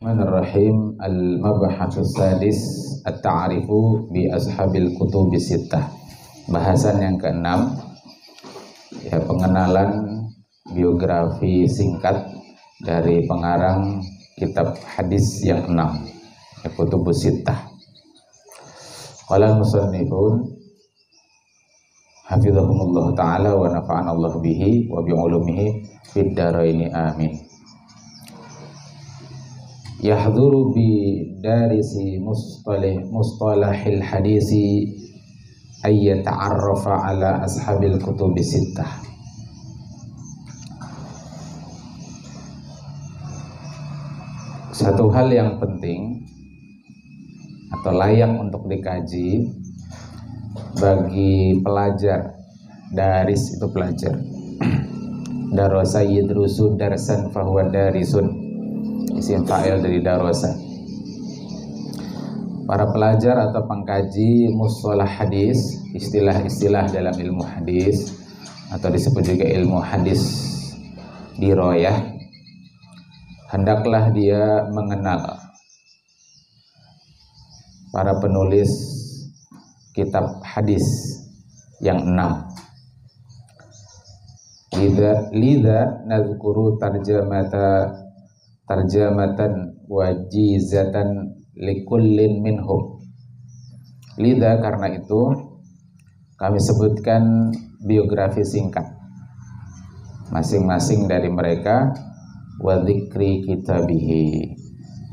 Bismillahirrahmanirrahim. Al-mabhatsus sadis at-ta'rifu bi ashabil kutubis sittah. Bahasan yang keenam, ya, pengenalan biografi singkat dari pengarang kitab hadis yang 6, ya, kutubus sittah. Qala al-musannifun hafizahumullah ta'ala wa nafa'ana Allah bihi wa bi'ulumihi fid dharaini amin. Yahduru bi darisi mustalahil hadisi ay yata'arrafa ala ashabil kutubi sittah. Satu hal yang penting atau layak untuk dikaji bagi pelajar, daris itu pelajar, darasa yadrusu darsan fahuwa darisun, isim fa'il dari darasa. Para pelajar atau pengkaji mustalah hadis, istilah-istilah dalam ilmu hadis atau disebut juga ilmu hadis dirayah, hendaklah dia mengenal para penulis kitab hadis yang 6. Lidha nazkuru tarjamatan wajizatan likullin minhum. Lidha, karena itu kami sebutkan biografi singkat masing-masing dari mereka, wa dzikri kitabihi,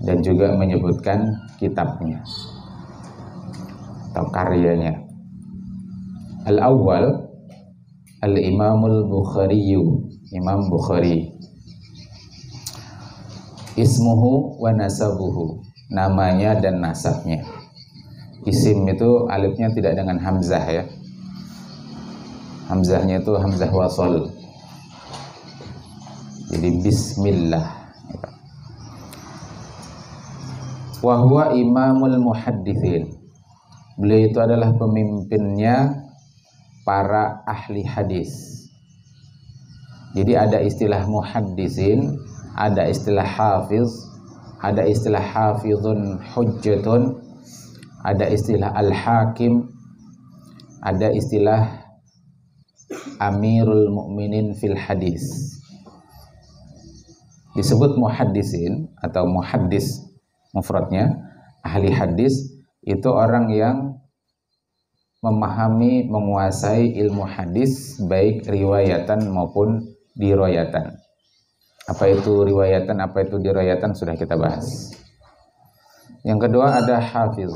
dan juga menyebutkan kitabnya atau karyanya. Al-awwal Al-Imamul Bukhari, Imam Bukhari. Ismuhu wa nasabuhu, namanya dan nasabnya. Isim itu alifnya tidak dengan hamzah, ya. Hamzahnya itu hamzah wasol. Jadi bismillah. Wa huwa imamul muhadditsin. Beliau itu adalah pemimpinnya para ahli hadis. Jadi ada istilah muhaddisin, ada istilah hafiz, ada istilah hafizun hujjatun, ada istilah al-hakim, ada istilah amirul mu'minin fil hadis. Disebut muhaddisin atau muhaddis, mufradnya ahli hadis, itu orang yang memahami, menguasai ilmu hadis baik riwayatan maupun dirayatan. Apa itu riwayatan, apa itu dirayatan sudah kita bahas. Yang kedua ada hafiz,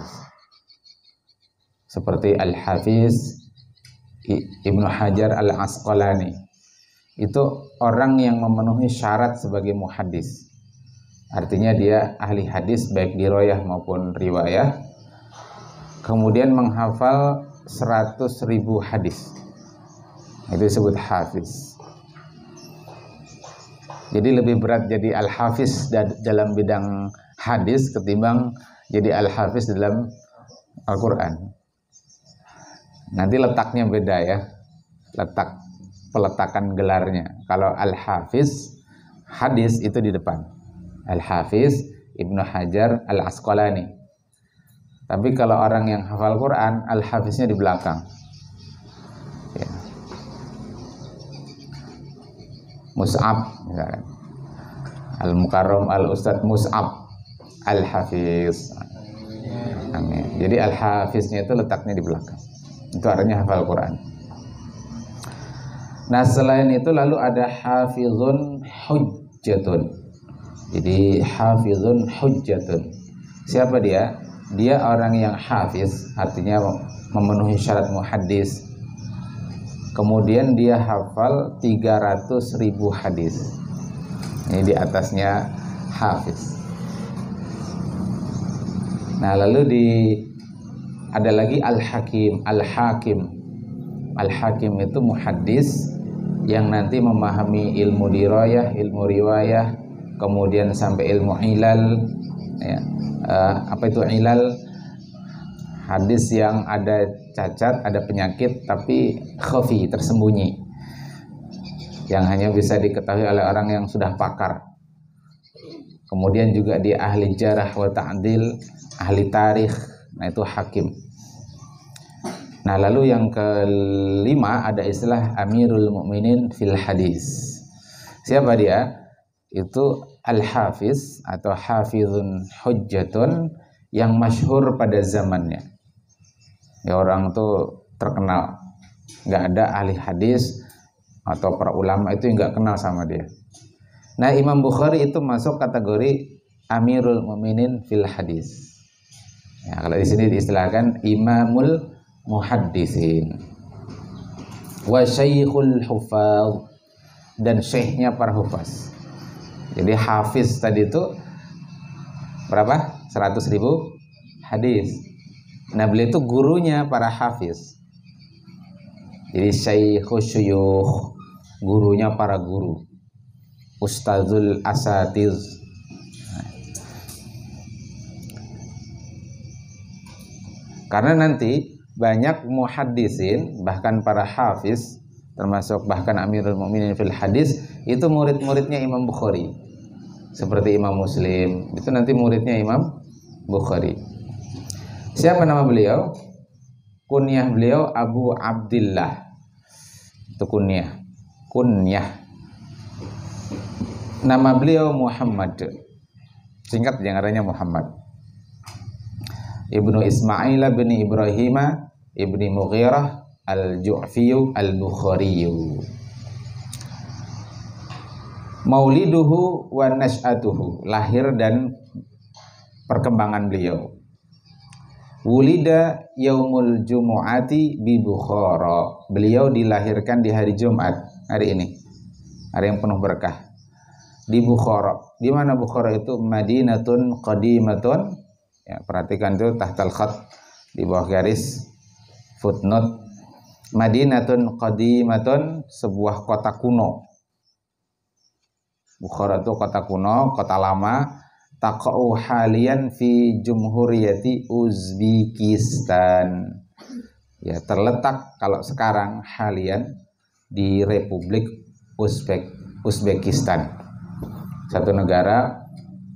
seperti Al-Hafiz Ibnu Hajar Al-Asqalani. Itu orang yang memenuhi syarat sebagai muhaddis. Artinya dia ahli hadis baik dirayah maupun riwayah. Kemudian menghafal 100.000 hadis. Itu disebut hafiz. Jadi lebih berat jadi al-hafiz dalam bidang hadis ketimbang jadi al-hafiz dalam Al-Quran. Nanti letaknya beda, ya, letak peletakan gelarnya. Kalau al-hafiz hadis itu di depan, al-hafiz Ibnu Hajar Al-Asqalani. Tapi kalau orang yang hafal Quran, al-hafiznya di belakang, ya. Mus'ab misalkan, Al-Mukarram Al-Ustadz Mus'ab Al-Hafiz. Amin. Jadi al-hafiznya itu letaknya di belakang. Itu artinya hafal Quran. Nah, selain itu lalu ada hafizun hujjatun. Jadi hafizun hujjatun. Siapa dia? Dia orang yang hafiz, artinya memenuhi syarat muhaddis. Kemudian dia hafal 300.000 hadis. Ini di atasnya hafiz. Nah, lalu ada lagi al-hakim. Al-hakim itu muhaddis yang nanti memahami ilmu dirayah, ilmu riwayah, kemudian sampai ilmu ilal, ya. Apa itu ilal? Hadis yang ada cacat, ada penyakit tapi khafi, tersembunyi, yang hanya bisa diketahui oleh orang yang sudah pakar. Kemudian juga dia ahli jarah wa ta'dil, ahli tarikh. Nah, itu hakim. Nah, lalu yang kelima ada istilah Amirul Mukminin fil hadis. Siapa dia? Itu al-hafiz atau hafizun hujjatun yang masyhur pada zamannya. Ya, orang tuh terkenal. Nggak ada ahli hadis atau para ulama itu yang nggak kenal sama dia. Nah, Imam Bukhari itu masuk kategori Amirul Mukminin fil hadis. Ya, kalau di sini diistilahkan Imamul Muhaddisin wa Syekhul Hufaz, dan syekhnya para hufaz. Jadi hafiz tadi itu berapa? 100.000 hadis. Nah, beliau itu gurunya para hafiz. Jadi Syekhul Syuyukh, gurunya para guru. Ustadzul Asatiz. Karena nanti banyak muhaddisin, bahkan para hafiz, termasuk bahkan Amirul Mukminin fil hadis, itu murid-muridnya Imam Bukhari. Seperti Imam Muslim, itu nanti muridnya Imam Bukhari. Siapa nama beliau? Kunyah beliau Abu Abdillah. Itu kunyah. Nama beliau Muhammad. Singkat jangannya Muhammad. Ibnu Ismail bin Ibrahim ibni Mughirah al-Ju'fiyu al-Bukhariyu. Mauliduhu wa nash'atuhu, lahir dan perkembangan beliau. Wulida yaumul jumu'ati bi Bukhara. Beliau dilahirkan di hari Jumat, hari ini. Hari yang penuh berkah. Di Bukhara. Di mana Bukhara itu? Madinatun qadimatun. Ya, perhatikan itu tahtal khat, di bawah garis footnote. Madinatun qadimatun, sebuah kota kuno. Bukhara itu kota kuno, kota lama. Taqa'u halian fi Jumhuriyati Uzbekistan. Ya, terletak kalau sekarang halian di Republik Uzbekistan. Satu negara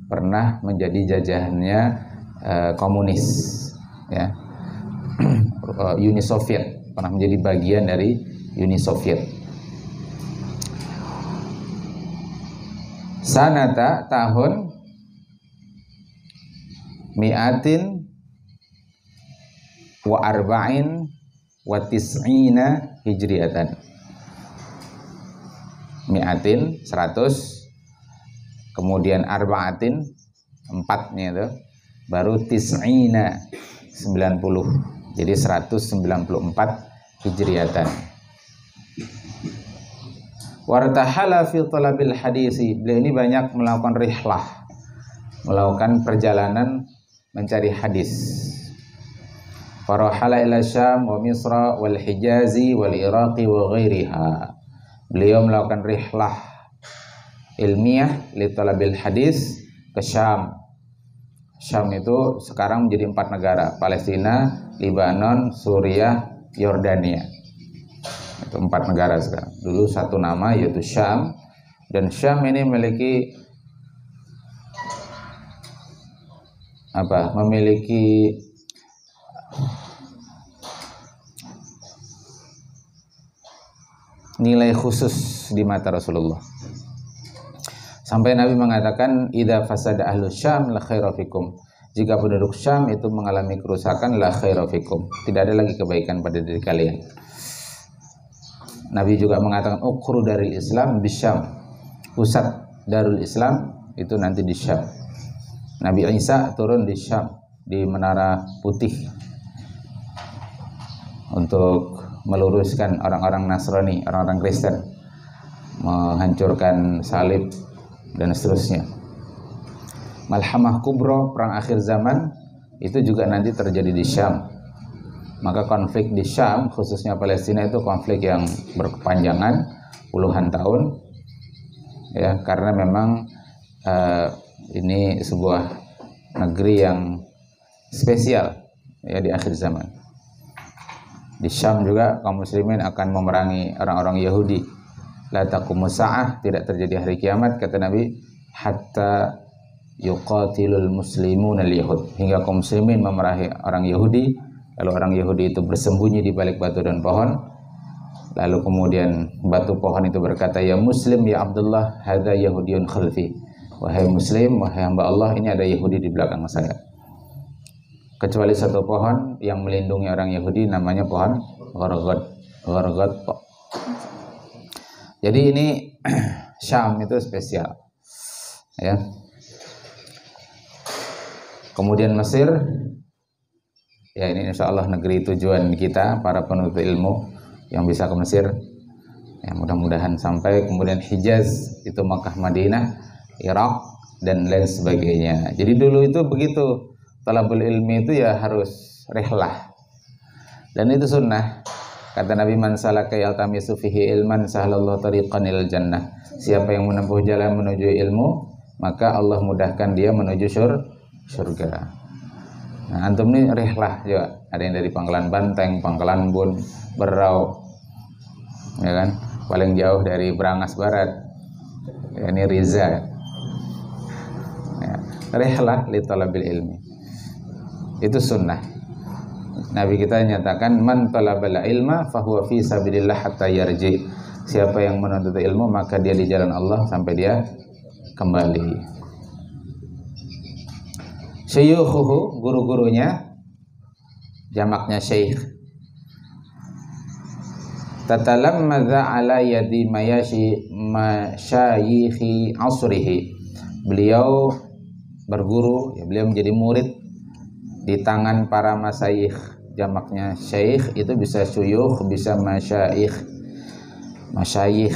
pernah menjadi jajahannya komunis, ya. Uni Soviet, pernah menjadi bagian dari Uni Soviet. Sanata, tahun mi'atin wa arba'in wa tis'ina hijriyatan. Mi'atin 100, kemudian arba'atin 4-nya itu, baru tis'ina 90. Jadi 194 hijriyatan. Wartahala fi talabil hadisi. Beliau ini banyak melakukan rihlah, melakukan perjalanan mencari hadis. Farahala ila Syam wa Misra wal Hijazi wal Iraqi wa ghairiha. Beliau melakukan rihlah ilmiah li talabil hadis ke Syam. Syam itu sekarang menjadi 4 negara, Palestina, Lebanon, Suriah, Yordania. Itu 4 negara sekarang. Dulu satu nama yaitu Syam, dan Syam ini memiliki nilai khusus di mata Rasulullah. Sampai Nabi mengatakan, idza fasada ahlus Syam la khaira fikum. Jika penduduk Syam itu mengalami kerusakan, la khaira fikum. Tidak ada lagi kebaikan pada diri kalian. Nabi juga mengatakan, ukhru daril Islam bisyam. Pusat Darul Islam itu nanti di Syam. Nabi Isa turun di Syam, di Menara Putih, untuk meluruskan orang-orang Nasrani, orang-orang Kristen, menghancurkan salib dan seterusnya. Malhamah Kubro, perang akhir zaman, itu juga nanti terjadi di Syam. Maka konflik di Syam, khususnya Palestina, itu konflik yang berkepanjangan puluhan tahun, ya, karena memang ini sebuah negeri yang spesial, ya, di akhir zaman. Di Syam juga kaum muslimin akan memerangi orang-orang Yahudi. La taqumus sa'ah, tidak terjadi hari kiamat, kata Nabi, hatta yuqatilul muslimun al-yahud, hingga kaum muslimin memerangi orang Yahudi, lalu orang Yahudi itu bersembunyi di balik batu dan pohon, lalu kemudian batu pohon itu berkata, ya Muslim ya Abdullah, hadza yahudiyun khalfi, wahai Muslim, wahai hamba Allah, ini ada Yahudi di belakang saya. Kecuali satu pohon yang melindungi orang Yahudi, namanya pohon ghargad. Jadi ini Syam itu spesial, ya. Kemudian Mesir, ya ini insya Allah negeri tujuan kita para penuntut ilmu yang bisa ke Mesir, ya mudah-mudahan sampai. Kemudian Hijaz itu Makkah, Madinah, Irak dan lain sebagainya. Jadi dulu itu begitu, talabul ilmi itu ya harus rihlah, dan itu sunnah. Kata Nabi, man salaka yaltamisu fihi ilman sahlallahu tariqan ilal jannah. Siapa yang menempuh jalan menuju ilmu, maka Allah mudahkan dia menuju surga. Nah, antum ini rihlah juga. Ada yang dari Pangkalan Banteng, Pangkalan Bun, Berau, ya kan? Paling jauh dari Brangas Barat, ya, ini Riza. Ya, rihlah li talabil ilmi. Itu sunnah. Nabi kita nyatakan, man talabal ilma fahuwa fi sabilillah hatta yarji. Siapa yang menuntut ilmu maka dia di jalan Allah sampai dia kembali. Syuyukhuhu, guru-gurunya, jamaknya syekh. Tatalammadza ala yadi masyayikhi asrihi. Beliau berguru, ya, beliau menjadi murid di tangan para masyayikh. Jamaknya syekh itu bisa syuyukh, bisa masyayikh. Masyayikh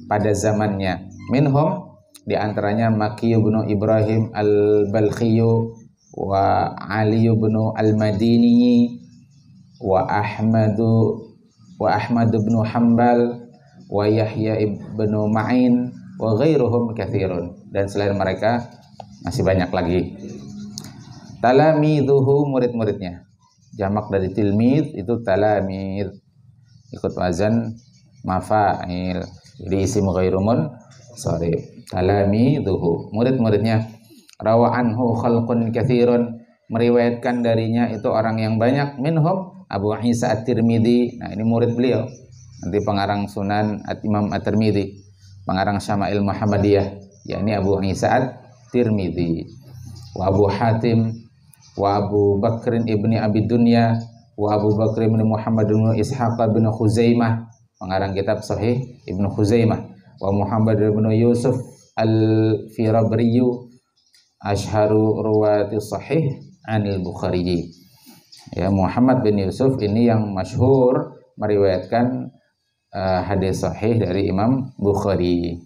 pada zamannya. Minhum, di antaranya Makki bin Ibrahim al-Balkhi wa Ali bin al-Madini wa Ahmad bin Hanbal wa Yahya ibn Ma'in wa ghairuhum katsirun. Dan selain mereka masih banyak lagi. Talamidhuhu, murid-muridnya. Jamak dari tilmid itu talamid, ikut wazan mafa'il, jadi isim ghairumun sharif. Talamidhuhu, murid-muridnya. Rawa anhu khalqun katsirun, meriwayatkan darinya itu orang yang banyak. Minhum Abu Isa At-Tirmidzi. Nah, ini murid beliau, nanti pengarang Sunan Imam At-Tirmidzi, pengarang Syama'il Muhammadiyah, yakni Abu Isa At-Tirmidzi. Wa Abu Hatim wa Abu Bakrin ibni Abi Dunya wa Abu Bakr ibn Muhammad bin Ishaq bin Khuzaimah, pengarang kitab Sahih Ibnu Khuzaimah. Wa Muhammad bin Yusuf al-Firabriyu ashharu ruwati sahih anil Bukhari. Ya, Muhammad bin Yusuf ini yang masyhur meriwayatkan hadis sahih dari Imam Bukhari.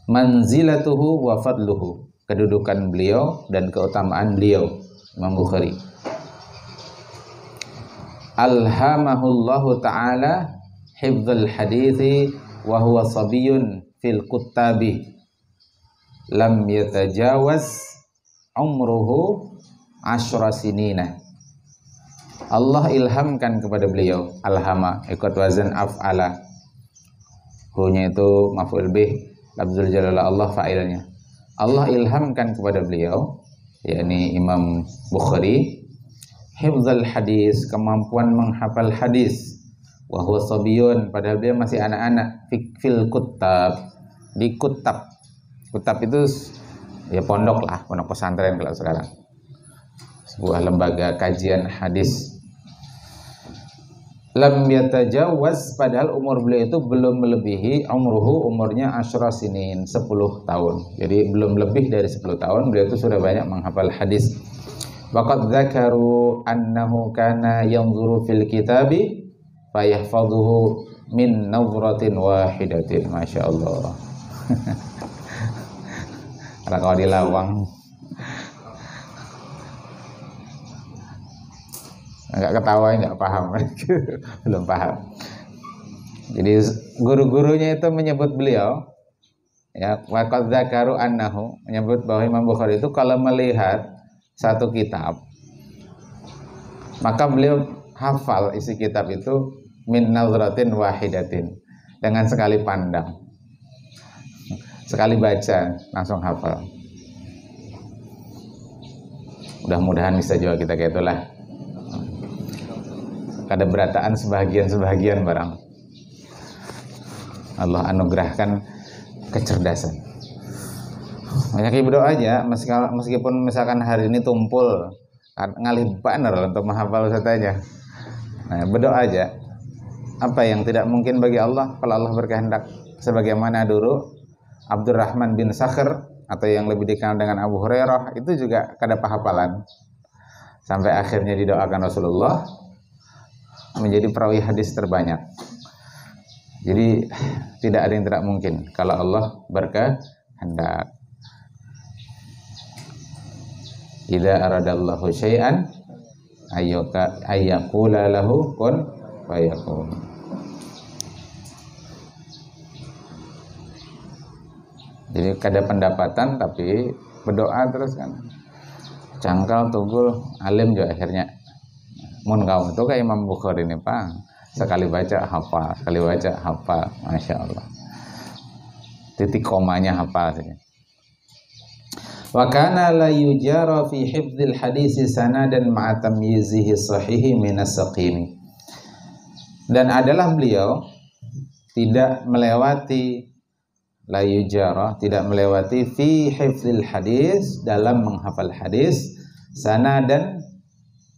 Manzilatuhu wa fadluhu, kedudukan beliau dan keutamaan beliau, Imam Bukhari. Alhamahullahu ta'ala hifdzal hadithi wa huwa sabiyun fil kuttabi lam yatajawaz umruhu 10 sinina. Allah ilhamkan kepada beliau, alhama ikut wazan af'ala, hu-nya itu maf'ul bih, lafzul jalalah Allah fa'ilnya. Allah ilhamkan kepada beliau, yakni Imam Bukhari, hifdzal hadis, kemampuan menghafal hadis, wa huwa sabiyun, padahal dia masih anak-anak, fil kutab, di kutab. Kutab itu ya pondok lah, pondok pesantren kalau sekarang, sebuah lembaga kajian hadis. Lam yatajawaz, padahal umur beliau itu belum melebihi umurnya 10 sinin, 10 tahun. Jadi belum lebih dari 10 tahun beliau itu sudah banyak menghafal hadis. Waqad dzakaru annahu kana yanzuru fil kitabi fayahfadhuhu min nawratin wahidatin. Masyaallah. Kalau di lawang nggak ketawa, nggak paham. Belum paham. Jadi guru-gurunya itu menyebut beliau, ya, waqad dzakaru annahu, menyebut bahwa Imam Bukhari itu kalau melihat satu kitab maka beliau hafal isi kitab itu min nazratin wahidatin, dengan sekali pandang, sekali baca langsung hafal. Mudah-mudahan bisa juga kita kayak itulah. Kada berataan sebahagian barang. Allah anugerahkan kecerdasan. Banyak berdoa aja, meskipun misalkan hari ini tumpul ngalih bener untuk menghafal Ustaz aja. Nah, berdoa aja. Apa yang tidak mungkin bagi Allah kalau Allah berkehendak. Sebagaimana dulu Abdurrahman bin Sakhr atau yang lebih dikenal dengan Abu Hurairah itu juga kada hafalan. Sampai akhirnya didoakan Rasulullah menjadi perawi hadis terbanyak. Jadi tidak ada yang tidak mungkin kalau Allah berkehendak. Idza aradallahu syai'an ayyaqula lahu kun fayakun. Jadi kada pendapatan tapi berdoa terus kan. Cangkal tugul alim juga akhirnya. Mun kau itu kayak Imam Bukhari ini Pak. Sekali baca hafal, sekali baca hafal, Masya Allah. Titik komanya hafal saja. Wa kana la yujara fi hifdzil hadisi sanadan ma'a tamyizihi sahihi minas saqimi. Dan adalah beliau tidak melewati la yujara, tidak melewati fi hifdzil hadis, dalam menghafal hadis, sanadan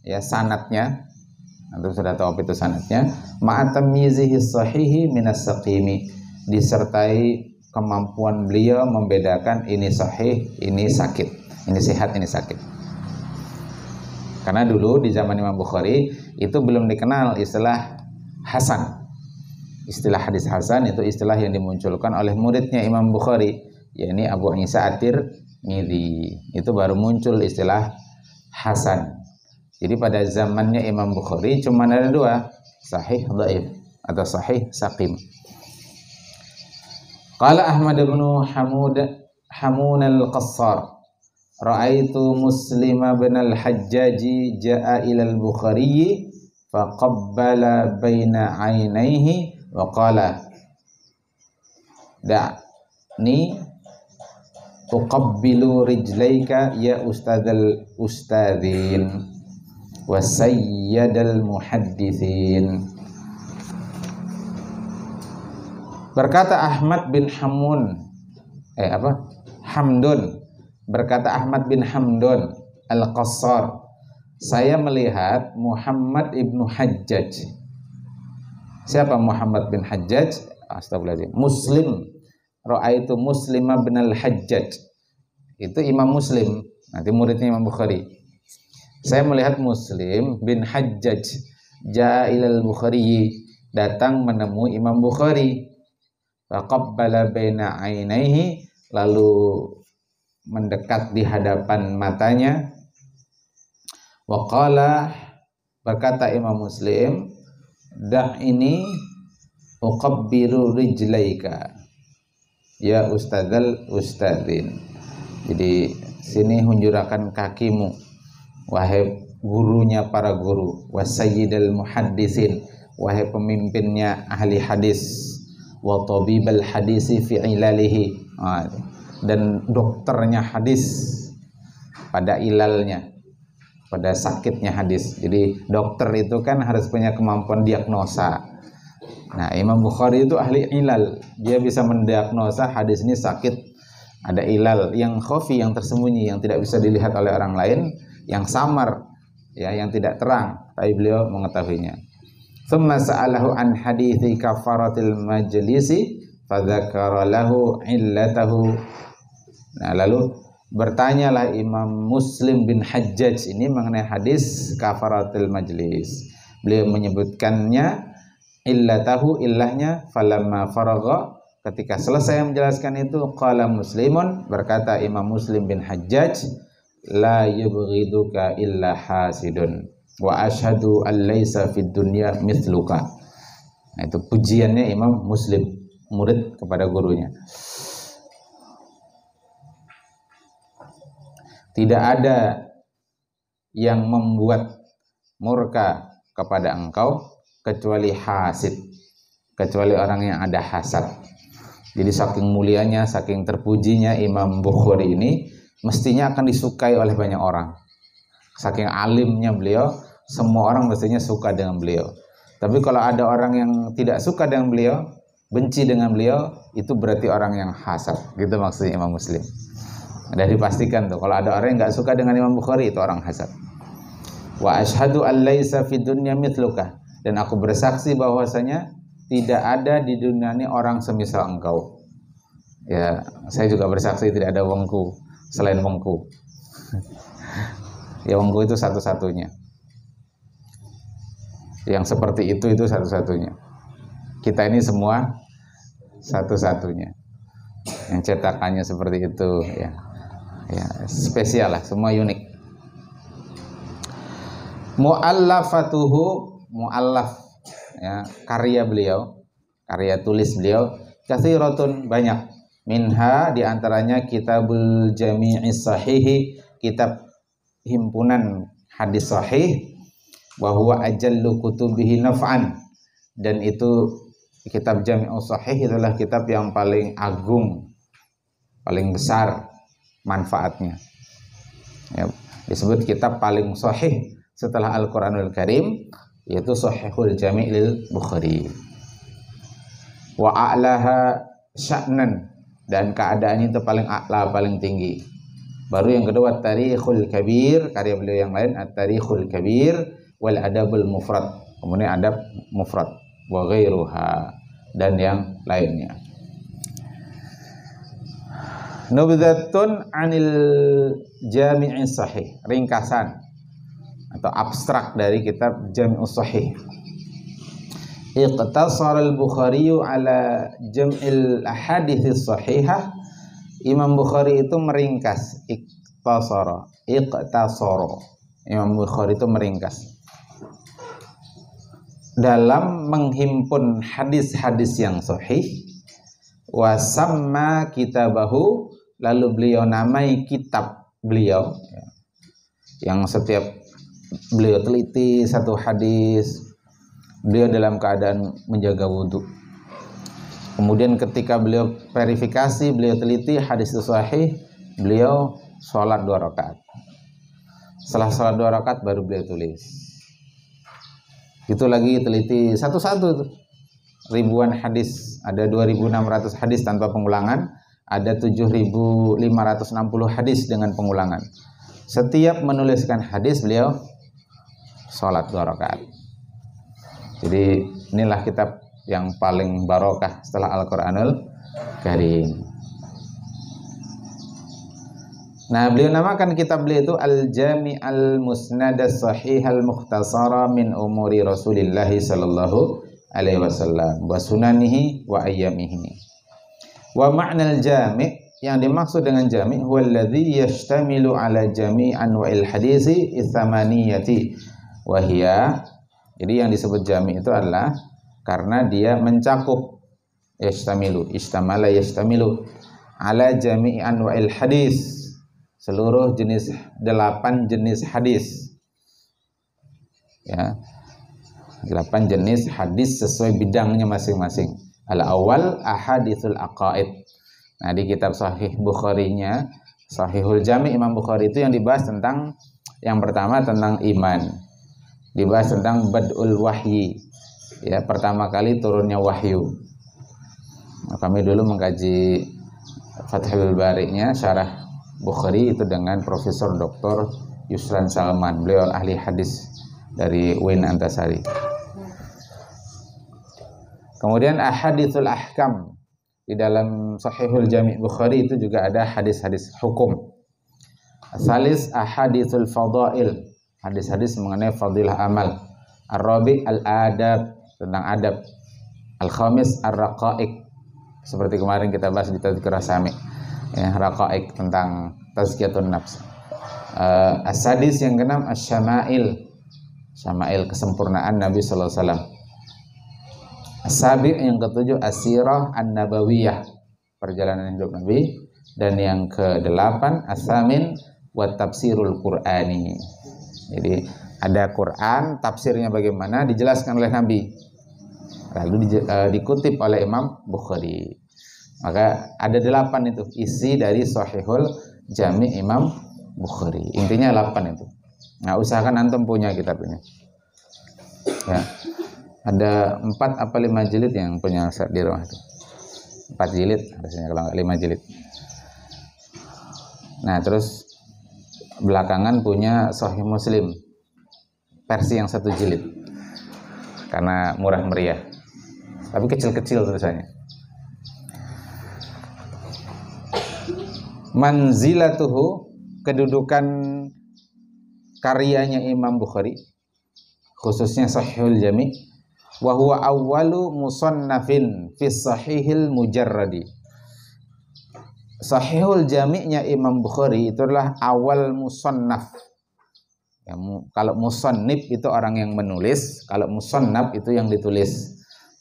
ya sanadnya. Antum sudah tahu apa itu sanadnya, ma'a tamyizihi sahihi minas saqimi, disertai kemampuan beliau membedakan ini sahih, ini sakit, ini sehat, ini sakit. Karena dulu di zaman Imam Bukhari itu belum dikenal istilah hasan. Istilah hadis hasan itu istilah yang dimunculkan oleh muridnya Imam Bukhari, yakni Abu Isa At-Tirmidzi. Itu baru muncul istilah hasan. Jadi pada zamannya Imam Bukhari cuma ada dua, sahih dhaif atau sahih saqim. Qala Ahmad bin Hamun al-Qassar, ra'aitu Muslim bin al-Hajjaj jaa ila al-Bukhari faqabbala baina 'ainaihi wa qala da'ni uqabbilu rijlaika ya ustadzal ustadzin wa sayyidal muhadditsin. Berkata Ahmad bin Hamdun, berkata Ahmad bin Hamdun Al-Qassar, saya melihat Muhammad ibnu Hajjaj. Siapa Muhammad bin Hajjaj? Astagfirullahaladzim. Muslim. Ra'aitu Muslim bin al-Hajjaj. Itu Imam Muslim, nanti muridnya Imam Bukhari. Saya melihat Muslim bin Hajjaj ja'a ilal Bukhari, datang menemui Imam Bukhari. Faqabbala baina 'ainaihi, lalu mendekat di hadapan matanya. Wa qala, berkata Imam Muslim, da'ini uqabbiru rijlaika ya ustadzal ustadzin. Jadi sini hunjurakan kakimu wahai gurunya para guru, wa sayyidal muhaddisin, wahai pemimpinnya ahli hadis, wa tabibal hadisi fi ilalihi, dan dokternya hadis pada ilalnya, pada sakitnya hadis. Jadi dokter itu kan harus punya kemampuan diagnosa. Nah, Imam Bukhari itu ahli ilal, dia bisa mendiagnosa hadis ini sakit, ada ilal yang khafi, yang tersembunyi, yang tidak bisa dilihat oleh orang lain, yang samar, ya, yang tidak terang, tapi beliau mengetahuinya. Thumma sa'alahu an hadithi kafaratil majlisi fadzakara lahu illatahu. Nah, lalu bertanyalah Imam Muslim bin Hajjaj ini mengenai hadis kafaratil majlis. Beliau menyebutkannya illatahu, illahnya. Falamma faragha, ketika selesai menjelaskan itu, qala Muslimun, berkata Imam Muslim bin Hajjaj, la yubghiduka illa hasidun wa ashhadu an laisa fid dunya mithluka. Nah, itu pujiannya Imam Muslim, murid kepada gurunya. Tidak ada yang membuat murka kepada engkau kecuali hasid, kecuali orang yang ada hasad. Jadi saking mulianya, saking terpujinya Imam Bukhari ini, mestinya akan disukai oleh banyak orang. Saking alimnya beliau, semua orang mestinya suka dengan beliau. Tapi kalau ada orang yang tidak suka dengan beliau, benci dengan beliau, itu berarti orang yang hasad. Gitu maksudnya Imam Muslim. Udah dipastikan tuh, kalau ada orang yang nggak suka dengan Imam Bukhari, itu orang hasad. Wa asyhadu an laisa fid dunya mithluka, dan aku bersaksi bahwasanya tidak ada di dunia ini orang semisal engkau. Ya, saya juga bersaksi tidak ada wengku selain wengku. Ya, wengku itu satu-satunya. Yang seperti itu satu-satunya. Kita ini semua satu-satunya. Yang cetakannya seperti itu, ya. Ya, spesial lah, semua unik. Mu'allafatuhu, mu'allaf, ya, karya beliau, karya tulis beliau, katsiratun, banyak. Minha, diantaranya Kitabul Jami'is Sahihi, kitab himpunan hadis sahih, wa huwa ajallu kutubihi naf'an, dan itu kitab Jami'us Sahih adalah kitab yang paling agung, paling besar manfaatnya. Ya, disebut kitab paling sahih setelah Al-Quranul Karim, yaitu Sahihul Jami' lil Bukhari. Wa a'laha sya'nan, dan keadaannya itu paling a'la, paling tinggi. Baru yang kedua Tarikhul Kabir, karya beliau yang lain At-Tarikhul Kabir wal Adabul Mufrad, kemudian adab mufrad wa ghairuha, dan yang lainnya. Nubdzatun 'anil Jami'is Sahih, ringkasan atau abstrak dari kitab Jami'us Sahih. Iqtasara al-Bukhari ala jam'il ahadits sahihah. Imam Bukhari itu meringkas. Iqtasara. Imam Bukhari itu meringkas dalam menghimpun hadis-hadis yang sahih. Wa samma kitabahu, lalu beliau namai kitab beliau, yang setiap beliau teliti satu hadis, beliau dalam keadaan menjaga wudhu. Kemudian ketika beliau verifikasi, beliau teliti hadis itu sahih, beliau sholat 2 rakaat. Setelah sholat 2 rakaat baru beliau tulis. Itu lagi teliti satu-satu tuh. Ribuan hadis, ada 2.600 hadis tanpa pengulangan, ada 7.560 hadis dengan pengulangan. Setiap menuliskan hadis beliau sholat 2 rakaat. Jadi inilah kitab yang paling barokah setelah Al-Quranul Karim. Nah, beliau namakan kitab beliau itu Al-Jami' Al-Musnad As-Sahih Al-Mukhtasara min Umuri Rasulillah sallallahu alaihi wasallam wa sunanihi wa ayyamihi. Wa ma'na al-jami', yang dimaksud dengan jami' huwa alladhi yashtamilu ala jami' anwa'il hadisi its-tsamaniyati wa hiya. Jadi yang disebut jami' itu adalah karena dia mencakup yastamilu, istamala yastamilu ala jami'i anwa'il hadis, seluruh jenis 8 jenis hadis. Ya. 8 jenis hadis sesuai bidangnya masing-masing. Al-awwal ahaditsul aqaid. Nah, di kitab Sahih Bukhari-nya, Sahihul Jami' Imam Bukhari itu yang dibahas tentang, yang pertama tentang iman. Dibahas tentang bad'ul wahyi, ya, pertama kali turunnya wahyu. Nah, kami dulu mengkaji Fathul Bari-nya, syarah Bukhari itu dengan Profesor Dr. Yusran Salman. Beliau ahli hadis dari UIN Antasari. Kemudian ahaditsul ahkam. Di dalam Sahihul Jami' Bukhari itu juga ada hadis-hadis hukum. Salis ahaditsul fadail, hadis-hadis mengenai fadilah amal. Ar-rabi' al-adab, tentang adab. Al-khamis ar-raqa'iq, seperti kemarin kita bahas di Tadhkirah Sami', ya, raqa'iq tentang tazkiyatun nafs. As-sadis yang keenam asy-syama'il, syama'il kesempurnaan Nabi sallallahu alaihi wasallam. As-sabi' yang ketujuh as-sirah an-nabawiyah, perjalanan hidup Nabi. Dan yang ke-8 as-samin wa tafsirul qur'ani. Jadi ada Quran, tafsirnya bagaimana dijelaskan oleh Nabi, lalu dikutip oleh Imam Bukhari. Maka ada 8 itu isi dari Sahihul Jami' Imam Bukhari. Intinya 8 itu. Nah, usahakan antum punya kitab ini. Ya. Ada 4 apa 5 jilid yang punya di rumah itu. 4 jilid harusnya, kalau nggak 5 jilid. Nah, terus belakangan punya Sahih Muslim versi yang 1 jilid. Karena murah meriah. Tapi kecil-kecil tulisannya. Manzilatuhu, kedudukan karyanya Imam Bukhari, khususnya Sahihul Jami', wa huwa awwalu musannafin fi sahihil mujarradi. Sahihul Jami'-nya Imam Bukhari itu adalah awal musannaf. Ya, kalau musannif itu orang yang menulis, kalau musannaf itu yang ditulis.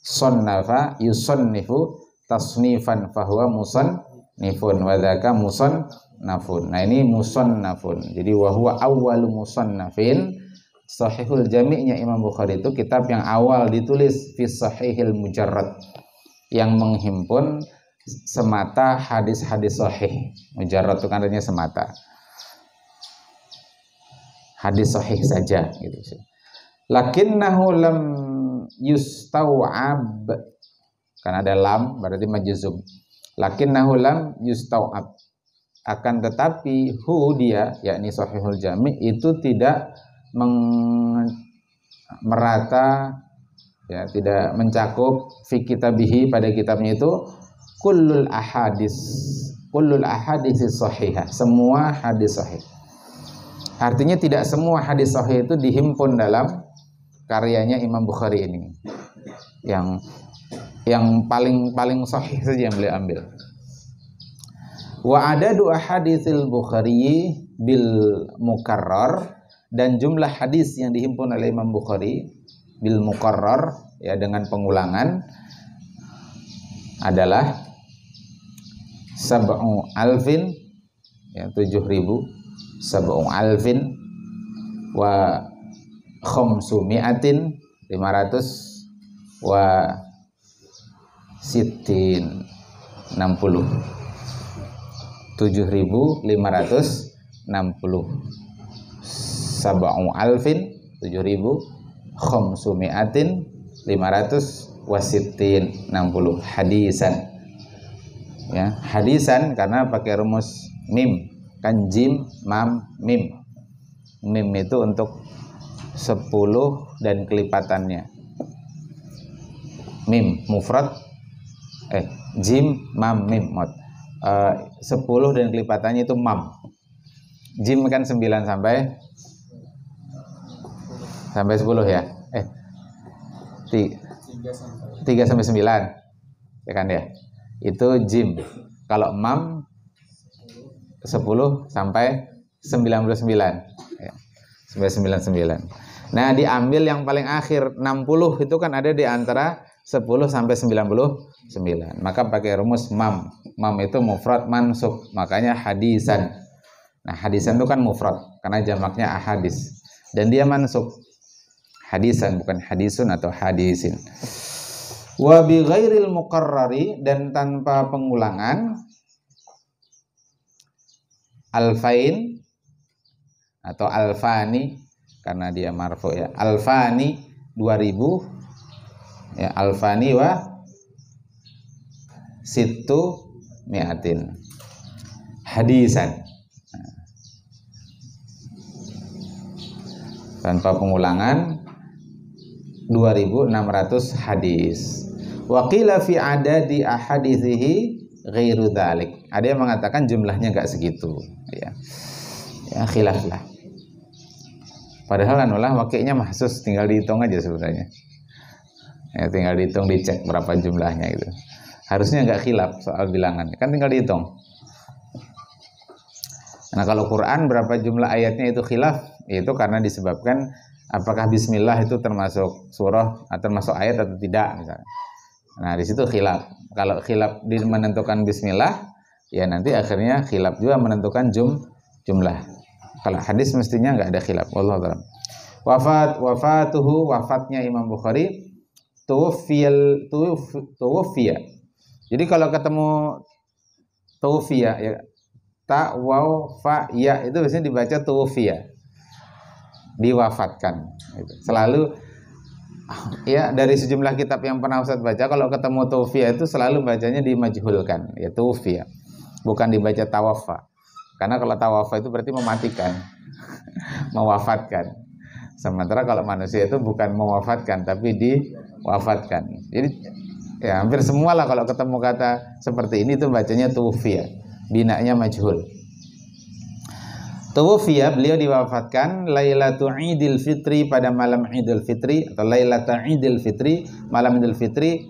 Sonnafa yusannifu tasnifan fahuwa musannifun wa dzaka musannafun. Nah, ini musannafun. Jadi wa huwa awwalu musannafin. Sahihul Jami'-nya Imam Bukhari itu kitab yang awal ditulis fi sahihil mujarrad, yang menghimpun semata hadis-hadis sahih. Mujarrad itu kan artinya semata. Hadis sahih saja gitu sih. Lakinnahu lam yustau'ab. Karena ada lam berarti majzum. Lakinnahu lam yustau'ab. Akan tetapi dia yakni Sahihul Jami' itu tidak merata, ya, tidak mencakup fi kitabihi, pada kitabnya itu kullul ahadis sahihah, semua hadis sahih. Artinya tidak semua hadis sahih itu dihimpun dalam karyanya Imam Bukhari ini. Yang paling sahih saja yang beliau ambil. Wa adadu ahaditsil Bukhari bil mukarrar, dan jumlah hadis yang dihimpun oleh Imam Bukhari bil mukarrar, ya, dengan pengulangan, adalah sab'u alfin, ya, 7.000, sab'u alfin wa khamsumi'atin, 500, wa sittin, 60, 7.560, sab'u alfin, 7.000, khamsumi'atin, 500, wasittin, 60 hadisan. Ya, hadisan karena pakai rumus mim, kan jim, mam, mim. Mim itu untuk 10 dan kelipatannya. Mim mufrad, jim, mam, mim, 10 dan kelipatannya itu mam. Jim kan 9 sampai 10 ya. 3 sampai 9. Ya kan ya? Itu jim. Kalau mam 10 sampai 99. Ya. Sampai 99. Nah, diambil yang paling akhir 60 itu kan ada di antara 10 sampai 99. Maka pakai rumus mam. Mam itu mufrad mansub, makanya hadisan. Nah, hadisan itu kan mufrad karena jamaknya ahadis. Dan dia mansub. Hadisan bukan hadisun atau hadisin. Wa bi ghairil muqarrari, dan tanpa pengulangan, alfain atau alfani karena dia marfu, ya. Alfani 2000, ya, alfani wa sittu mi'atin hadisan. Tanpa pengulangan 2600 hadis. Wa qila fi adadi ahadithihi ghairu dzalik. Ada yang mengatakan jumlahnya enggak segitu, ya. Ya, khilaf lah. Padahal anulah wakilnya mahsus, tinggal dihitung aja sebenarnya. Ya, tinggal dihitung, dicek berapa jumlahnya gitu. Harusnya enggak khilaf soal bilangan, kan tinggal dihitung. Nah, kalau Quran berapa jumlah ayatnya itu khilaf, itu karena disebabkan apakah bismillah itu termasuk surah atau termasuk ayat atau tidak misalnya. Nah, di situ khilaf. Kalau khilaf di menentukan bismillah, ya nanti akhirnya khilaf juga menentukan jumlah. Kalau hadis mestinya nggak ada khilaf. Wallahu a'lam. Wafatuhu, wafatnya Imam Bukhari, tuwfiya. Jadi kalau ketemu tuwfiya, ya, ta waw fa ya, itu biasanya dibaca tuwfiya. diwafatkan. Selalu ya, dari sejumlah kitab yang pernah Ustaz baca, kalau ketemu tufiya itu selalu bacanya dimajhulkan, ya tufiya, bukan dibaca tawafa. Karena kalau tawafa itu berarti mematikan, mewafatkan. Sementara kalau manusia itu bukan mewafatkan, tapi diwafatkan. Jadi ya hampir semua lah kalau ketemu kata seperti ini itu bacanya tufiya, binanya majhul. Tuwfiya, beliau diwafatkan Lailatul Idul Fitri, pada malam Idul Fitri, atau Lailatul Idul Fitri, malam Idul Fitri,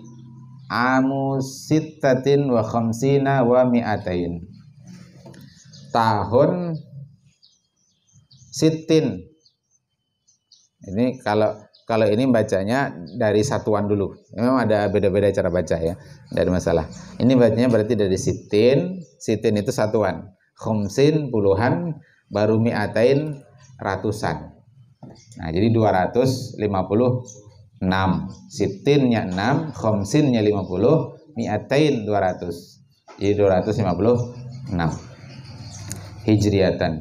amu sittatin wa khamsina wa mi'atain, tahun sittin. Ini kalau ini bacanya dari satuan dulu. Memang ada beda-beda cara baca ya, dari masalah. Ini bacanya berarti dari sittin. Sittin itu satuan, khamsin puluhan, baru mi'atain ratusan. Nah, jadi 256. Sittinnya 6, khamsinnya 50, mi'atain 200. Jadi 256 hijriatan.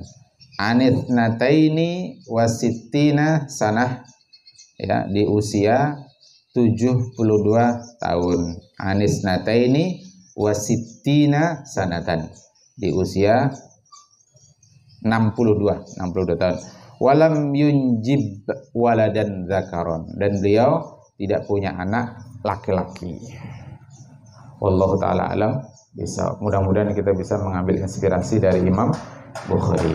Anitnataini wasittina sanah, ya, di usia 72 tahun. Anisnataini wasittina sanatan, di usia 62 tahun. Walam yunjib waladan zakaron, dan beliau tidak punya anak laki-laki. Wallahu taala alam bisa. Mudah-mudahan kita bisa mengambil inspirasi dari Imam Bukhari.